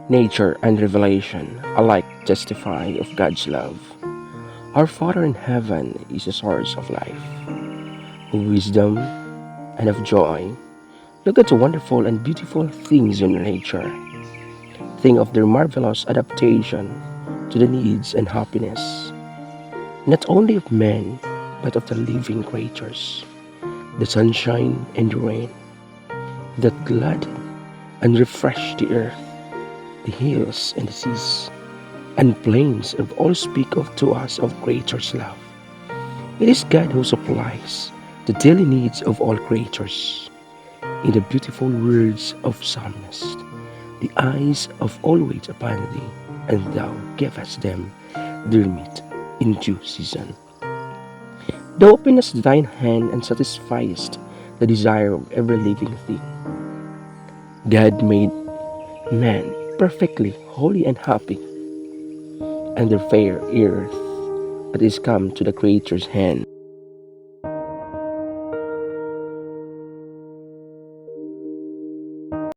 Nature and revelation alike testify of God's love. Our Father in heaven is the source of life, of wisdom, and of joy. Look at the wonderful and beautiful things in nature. Think of their marvelous adaptation to the needs and happiness, not only of men, but of the living creatures. The sunshine and the rain that gladden and refresh the earth, the hills and the seas, and plains of all speak of to us of creatures' love. It is God who supplies the daily needs of all creatures. In the beautiful words of Psalmist, the eyes of all wait upon thee, and thou givest them their meat in due season. Thou openest thine hand and satisfiest the desire of every living thing. God made man perfectly holy and happy, and the fair earth that is come to the Creator's hand.